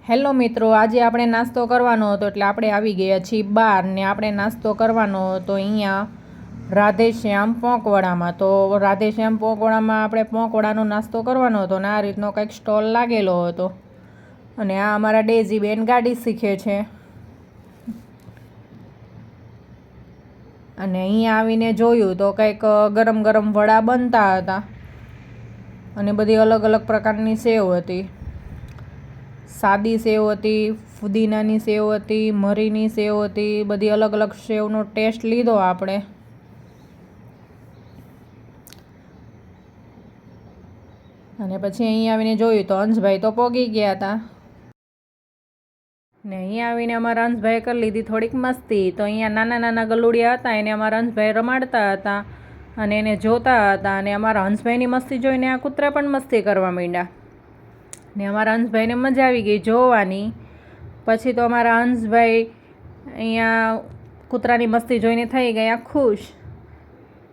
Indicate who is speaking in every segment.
Speaker 1: Hello મિત્રો, આજે આપણે નાસ્તો કરવાનો હતો એટલે આપણે આવી ગયા છીએ બહાર ને આપણે નાસ્તો કરવાનો હતો અહીંયા રાધેશ્યામ પોંકવાડામાં. તો રાધેશ્યામ પોંકવાડામાં આપણે પોંકવાડાનો નાસ્તો કરવાનો હતો ને આ રીતનો કંઈક સ્ટોલ લાગેલો હતો. અને આ અમારા ડેઝીબેન ગાડી શીખે છે. અને અહીંયા આવીને જોયું તો કંઈક ગરમ ગરમ વડા બનતા હતા અને બધી અલગ અલગ પ્રકારની સેવ હતી. સાદી સેવ હતી, ફુદીનાની સેવ હતી, મરીની સેવ હતી, બધી અલગ અલગ સેવનો ટેસ્ટ લીધો આપણે. અને પછી અહીંયા આવીને જોયું તો અંશભાઈ તો પોગી ગયા હતા ને અહીંયા આવીને અમારા અંશભાઈએ કરી લીધી થોડીક મસ્તી. તો અહીંયા નાના નાના ગલુડિયા હતા એને અમારા અંશભાઈ રમાડતા હતા અને એને જોતા હતા. અને અમારા અંશભાઈની મસ્તી જોઈને આ કૂતરા પણ મસ્તી કરવા માંડ્યા ને અમારા અંશભાઈને મજા આવી ગઈ જોવાની. પછી તો અમારા અંશભાઈ અહીંયા કૂતરાની મસ્તી જોઈને થઈ ગયા ખુશ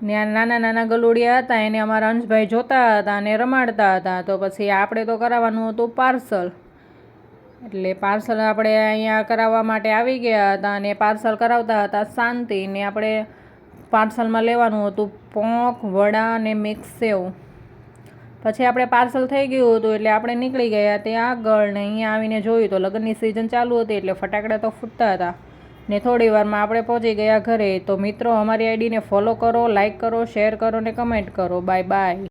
Speaker 1: ને આ નાના નાના ગલુડિયા હતા એને અમારા અંશભાઈ જોતા હતા અને રમાડતા હતા. તો પછી આપણે તો કરાવવાનું હતું પાર્સલ, એટલે પાર્સલ આપણે અહીંયા કરાવવા માટે આવી ગયા હતા અને પાર્સલ કરાવતા હતા શાંતિ. ને આપણે પાર્સલમાં લેવાનું હતું પોંક, વડા અને મિક્સ સેવ. પછી આપણે પાર્સલ થઈ ગયું હતું એટલે આપણે નીકળી ગયા ત્યાં આગળ ને અહીંયા આવીને જોયું તો લગ્નની સિઝન ચાલુ હતી એટલે ફટાકડા તો ફૂટતા હતા ને થોડી વારમાં આપણે પહોંચી ગયા ઘરે. તો મિત્રો, અમારી આઈડીને ફોલો કરો, લાઈક કરો, શેર કરો ને કમેન્ટ કરો. Bye bye.